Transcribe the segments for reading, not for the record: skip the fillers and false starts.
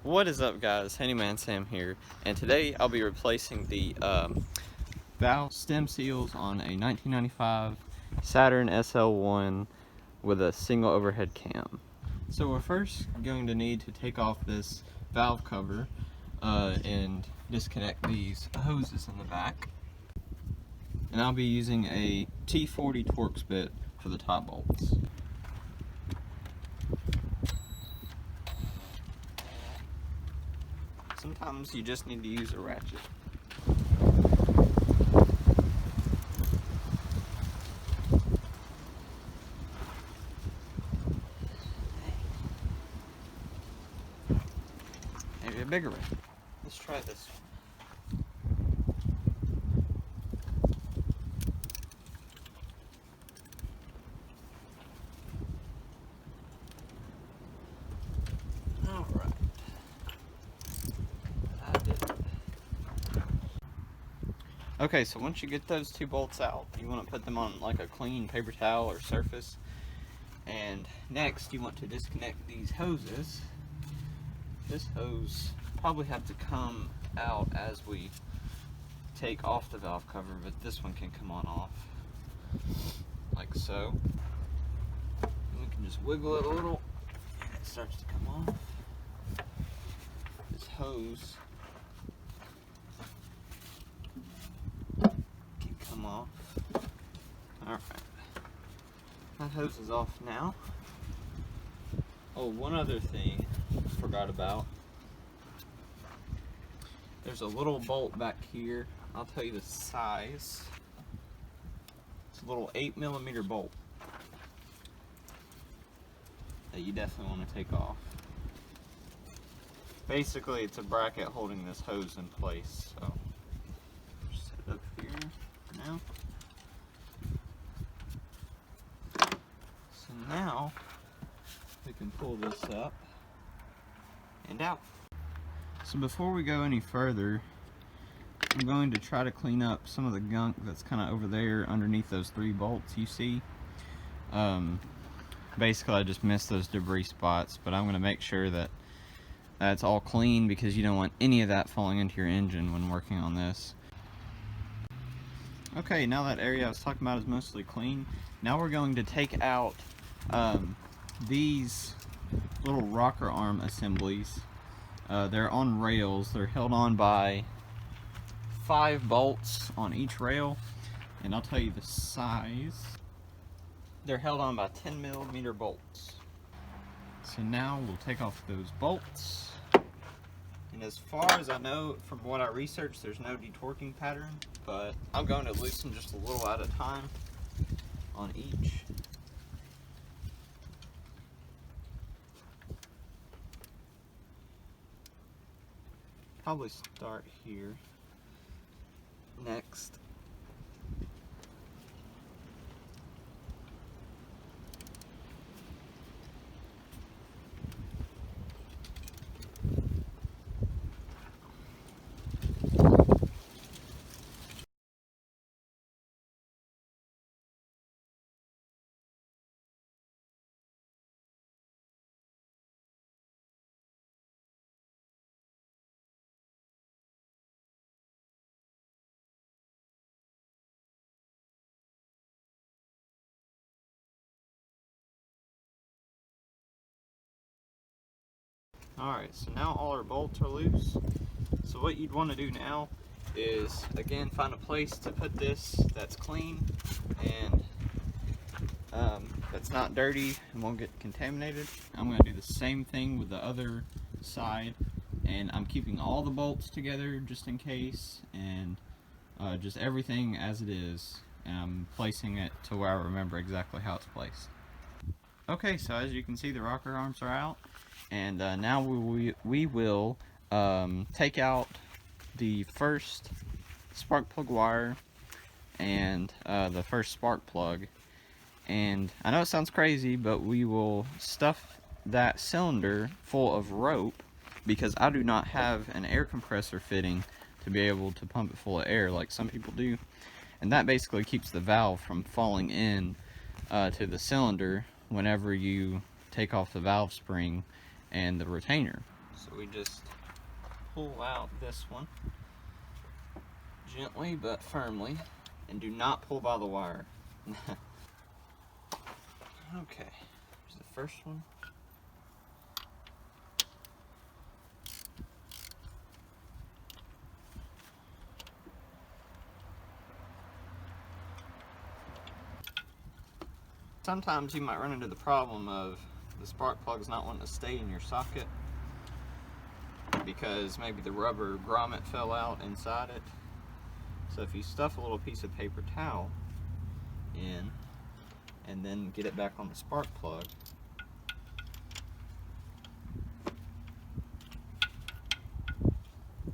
What is up, guys? Handyman Sam here, and today I'll be replacing the valve stem seals on a 1995 Saturn SL1 with a single overhead cam. So we're first going to need to take off this valve cover and disconnect these hoses in the back. And I'll be using a T40 Torx bit for the top bolts. Sometimes you just need to use a ratchet. Maybe a bigger one. Let's try this one. Alright. Okay, so once you get those two bolts out, you want to put them on like a clean paper towel or surface. And next you want to disconnect these hoses. This hose probably have to come out as we take off the valve cover, but this one can come on off like so. And we can just wiggle it a little and it starts to come off. This hose can come off. Alright, that hose is off now. Oh, one other thing I forgot about. There's a little bolt back here. I'll tell you the size. It's a little 8mm bolt that you definitely want to take off. Basically, it's a bracket holding this hose in place. So, just set it up here for now. So now, we can pull this up and out. So before we go any further, I'm going to try to clean up some of the gunk that's kind of over there underneath those 3 bolts you see. Basically I just missed those debris spots, but I'm going to make sure that that's all clean because you don't want any of that falling into your engine when working on this. Okay, now that area I was talking about is mostly clean. Now we're going to take out these little rocker arm assemblies. They're on rails. They're held on by 5 bolts on each rail, and I'll tell you the size. They're held on by 10mm bolts. So now we'll take off those bolts, and as far as I know from what I researched, there's no detorquing pattern, but I'm going to loosen just a little at a time on each. Probably start here next. Alright, so now all our bolts are loose. So what you'd want to do now is, again, find a place to put this that's clean and that's not dirty and won't get contaminated. I'm going to do the same thing with the other side, and I'm keeping all the bolts together just in case, and just everything as it is, and I'm placing it to where I remember exactly how it's placed. Okay, so as you can see, the rocker arms are out, and now we will take out the first spark plug wire and the first spark plug. And I know it sounds crazy, but we will stuff that cylinder full of rope because I do not have an air compressor fitting to be able to pump it full of air like some people do. And that basically keeps the valve from falling in to the cylinder whenever you take off the valve spring and the retainer. So we just pull out this one gently but firmly, and do not pull by the wire. Okay, here's the first one. Sometimes you might run into the problem of the spark plugs not wanting to stay in your socket because maybe the rubber grommet fell out inside it. So if you stuff a little piece of paper towel in and then get it back on the spark plug,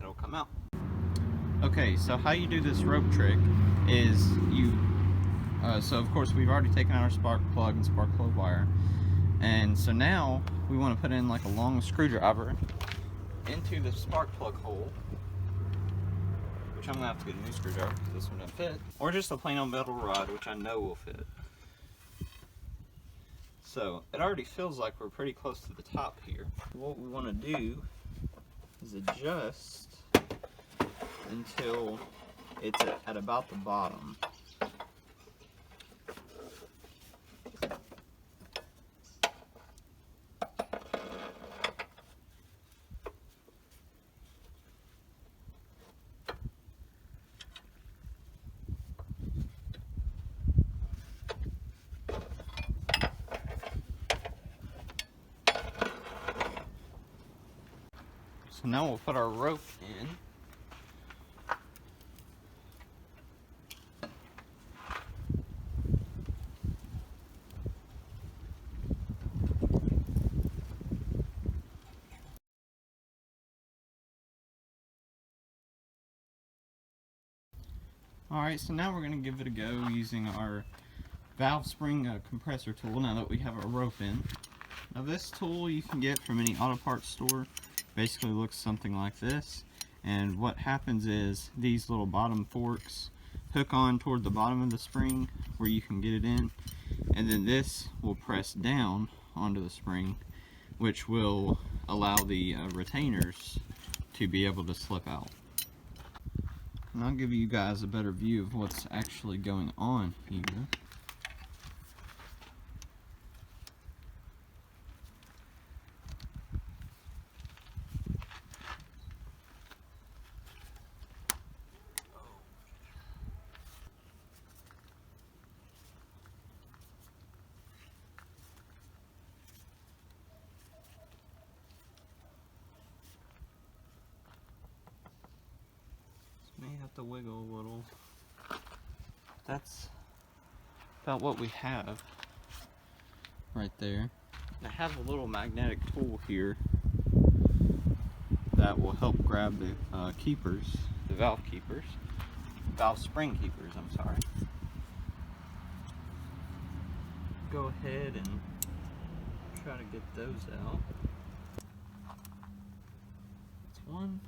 it'll come out. Okay, so how you do this rope trick is so of course we've already taken out our spark plug and spark plug wire, and so now we want to put in like a long screwdriver into the spark plug hole, which I'm going to have to get a new screwdriver because this one doesn't fit, or just a plain old metal rod, which I know will fit. So it already feels like we're pretty close to the top here. What we want to do is adjust until it's at about the bottom. So now we'll put our rope in. Alright, so now we're going to give it a go using our valve spring compressor tool now that we have our rope in. Now this tool you can get from any auto parts store. Basically looks something like this, and what happens is these little bottom forks hook on toward the bottom of the spring where you can get it in, and then this will press down onto the spring, which will allow the retainers to be able to slip out. And I'll give you guys a better view of what's actually going on here. May have to wiggle a little. That's about what we have right there. I have a little magnetic tool here that will help grab the keepers, the valve keepers, valve spring keepers, I'm sorry. Go ahead and try to get those out. That's one.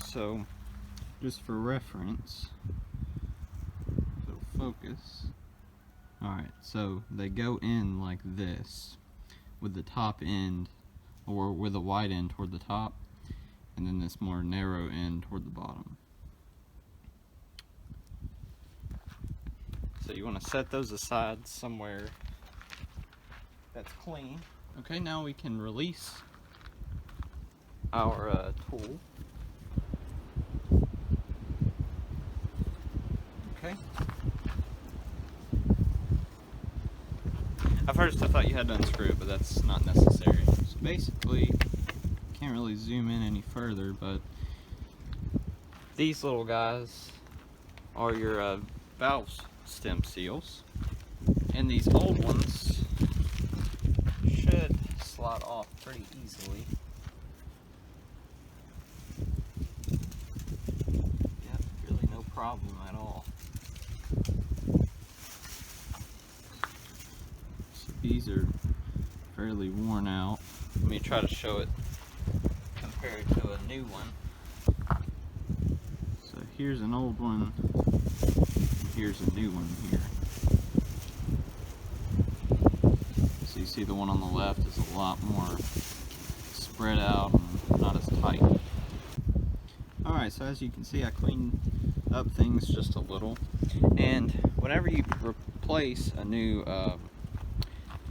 So, just for reference, it'll focus. Alright, so they go in like this, with the top end, or with a wide end toward the top, and then this more narrow end toward the bottom. So you want to set those aside somewhere that's clean. Okay, now we can release our tool. Okay. At first I thought you had to unscrew it, but that's not necessary. So basically, can't really zoom in any further, but these little guys are your valve stem seals, and these old ones should slide off pretty easily. Yep, really no problem at all. So these are fairly worn out. Let me try to show it compared to a new one. here's an old one, here's a new one here. So you see the one on the left is a lot more spread out and not as tight. Alright, so as you can see, I cleaned up things just a little. And whenever you replace a new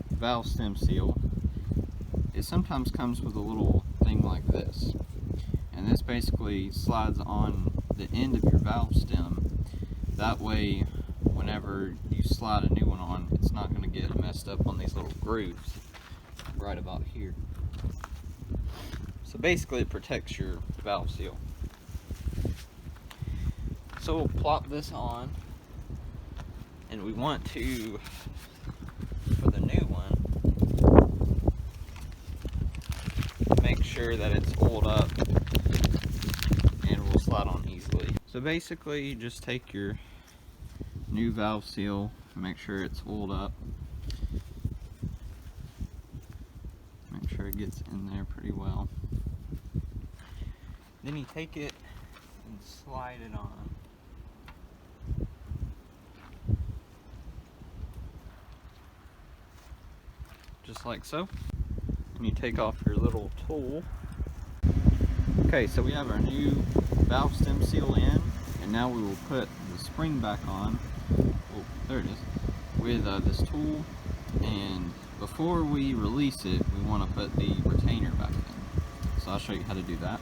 valve stem seal, it sometimes comes with a little thing like this. And this basically slides on the end of your valve stem. That way, whenever you slide a new one on, it's not going to get messed up on these little grooves right about here. So basically it protects your valve seal. So we'll plop this on, and we want to, for the new one, make sure that it's oiled up and will slide on easily. So basically you just take your new valve seal, make sure it's oiled up, make sure it gets in there pretty well. Then you take it and slide it on. Just like so. And you take off your little tool. Okay, so we have our new valve stem seal in, and now we will put the spring back on. Oh, there it is. With this tool, and before we release it, we want to put the retainer back in. So I'll show you how to do that.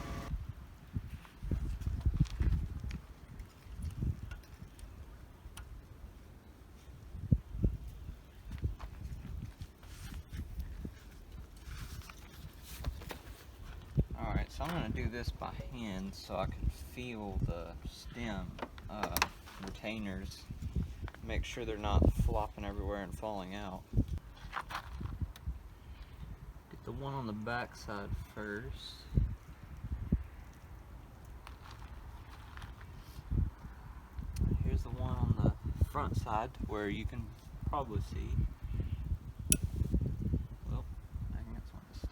Alright, so I'm going to do this by hand so I can feel the stem retainers, make sure they're not flopping everywhere and falling out. Get the one on the back side first. Here's the one on the front side where you can probably see. Well, I think that's one to stick.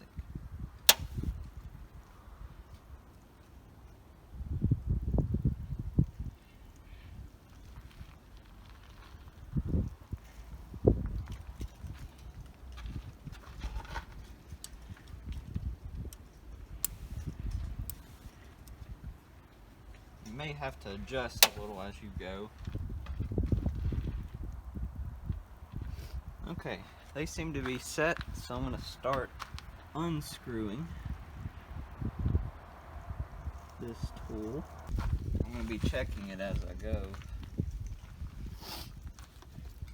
You may have to adjust a little as you go. Okay, they seem to be set, so I'm going to start unscrewing this tool. I'm going to be checking it as I go,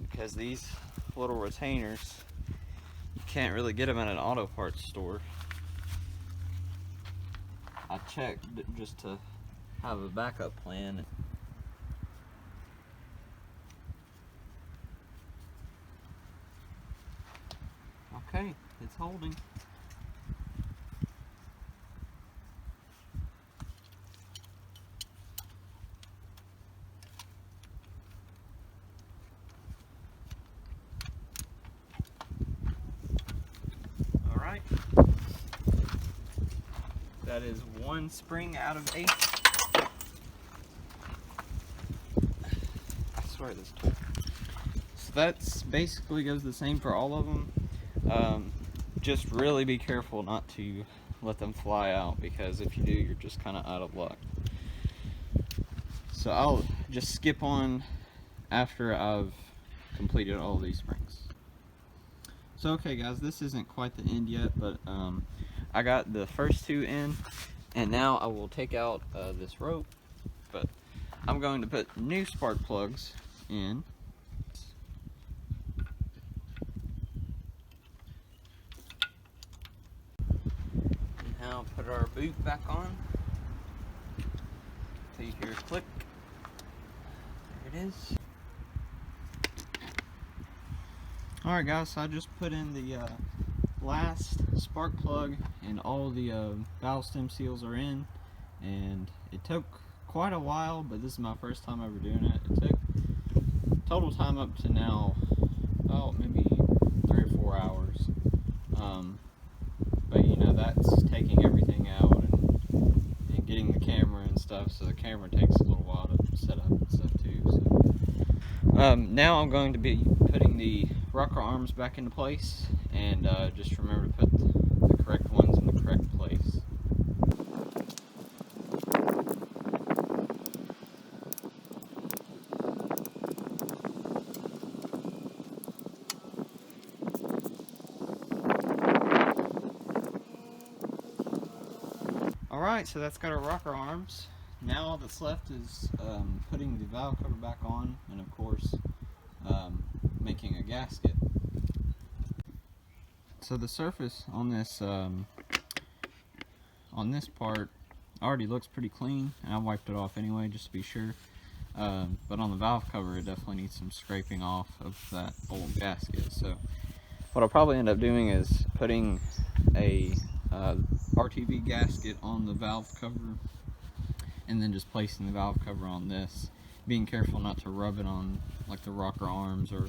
because these little retainers, you can't really get them at an auto parts store. I checked just to have a backup plan. Okay, it's holding. All right. That is one spring out of 8. I swear this tool. So that's basically goes the same for all of them. Just really be careful not to let them fly out, because if you do, you're just kind of out of luck. So I'll just skip on after I've completed all these springs. So okay guys, this isn't quite the end yet, but I got the first 2 in, and now I will take out this rope, but I'm going to put new spark plugs in. Now put our boot back on. Till you hear a click. There it is. Alright guys, so I just put in the last spark plug, and all the valve stem seals are in, and it took quite a while, but this is my first time ever doing it. It took total time up to now about maybe 3 or 4 hours. But you know, that's taking everything out and getting the camera and stuff, so the camera takes a little while to set up and stuff too. So. Now I'm going to be putting the rocker arms back into place, and just remember to put the correct ones in the correct place. Alright, so that's got our rocker arms. Now all that's left is putting the valve cover back on, and of course making a gasket. So the surface on this part already looks pretty clean, and I wiped it off anyway just to be sure. But on the valve cover, it definitely needs some scraping off of that old gasket. So what I'll probably end up doing is putting a RTV gasket on the valve cover, and then just placing the valve cover on this, being careful not to rub it on like the rocker arms or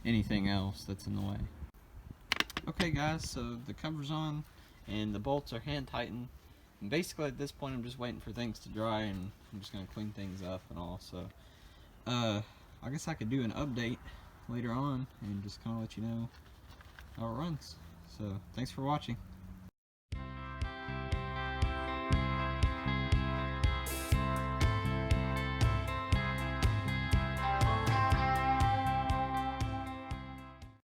anything else that's in the way. Okay guys, so the cover's on and the bolts are hand tightened, and basically at this point I'm just waiting for things to dry, and I'm just going to clean things up and all. So I guess I could do an update later on and just kind of let you know how it runs. So thanks for watching.